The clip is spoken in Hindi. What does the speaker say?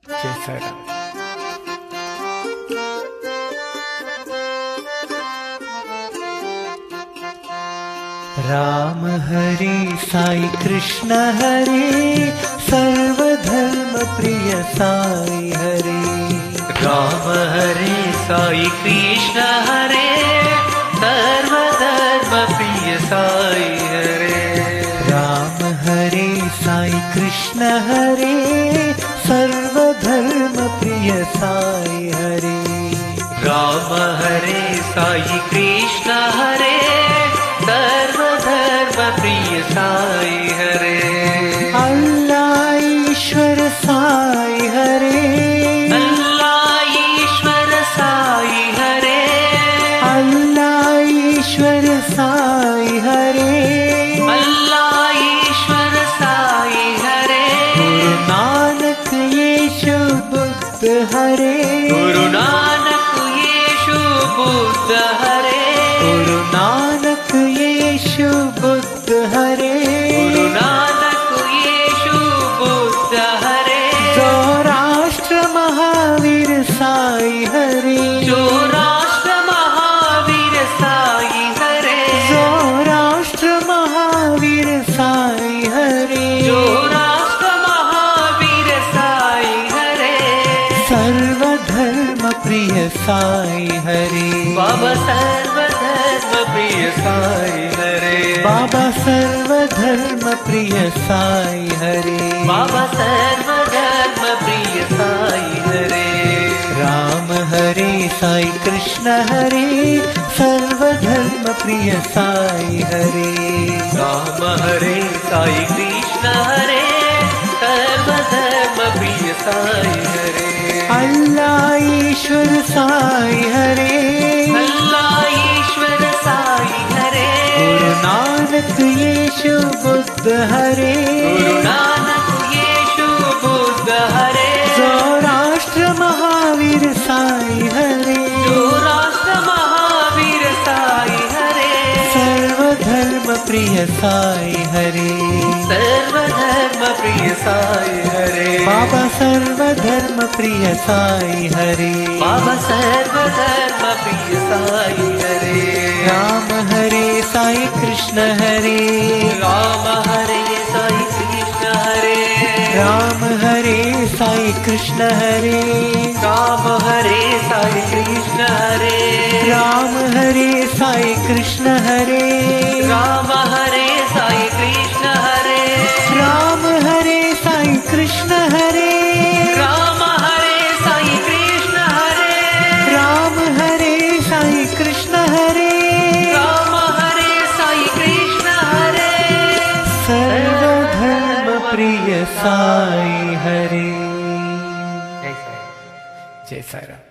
जय साई राम। राम हरे साई कृष्ण हरे, सर्वधर्म प्रिय साई हरे। राम हरे साई कृष्ण हरे, सर्वधर्म प्रिय साई हरे। राम हरे साई कृष्ण हरे, सर्वधर्म प्रिय साई हरे। राम हरे साई कृष्ण हरे, सर्वधर्म प्रिय साई हरे। अल्लाह ईश्वर साई हरे, अल्लाह ईश्वर साई हरे। अल्लाह ईश्वर साई हरे। अल्लाह ईश्वर साई हरे। गुरु नानक यीशु बुद्ध हरे। गुरु नानक यीशु बुद्ध हरे। गुरु नानक यीशु बुद्ध हरे। गुरु नानक यीशु बुद्ध हरे। जो राष्ट्र महावीर साई हरे। जो राष्ट्र महावीर साई हरे। जो राष्ट्र महावीर साई हरे। जो राष्ट्र महावीर साई हरे। सर्वधर्म प्रिय साई हरे। बाबा सर्वधर्म प्रिय साई हरे। बाबा सर्वधर्म प्रिय साई हरे। बाबा सर्वधर्म प्रिय साई हरे। राम हरे साई कृष्ण हरे, सर्वधर्म प्रिय साई हरे। राम हरे साई कृष्ण हरे, सर्वधर्म प्रिय साई हरे। अल्लाह ईश्वर साई हरे। अल्लाह ईश्वर साई हरे। गुरु नानक यीशु बुद्ध हरे। गुरु नानक यीशु बुद्ध हरे। जो राष्ट्र महावीर साई हरे। जो राष्ट्र महावीर साई हरे। सर्वधर्म प्रिय साई हरे। सर्वधर्म प्रिय साई हरे। बाबा सर्वधर्म प्रिय साई हरे। बाबा सर्वधर्म प्रिय साई हरे। राम हरे साई कृष्ण हरे। राम हरे साई कृष्ण हरे। राम हरे साई कृष्ण हरे। राम हरे साई कृष्ण हरे। राम हरे साई कृष्ण हरे। राम हरे साई कृष्ण हरे। राम हरे साई कृष्ण हरे। राम हरे साई कृष्ण हरे। राम हरे साई कृष्ण हरे। राम हरे साई कृष्ण हरे। सर्वधर्म प्रिय साई हरे। जय साई। जय साई राम।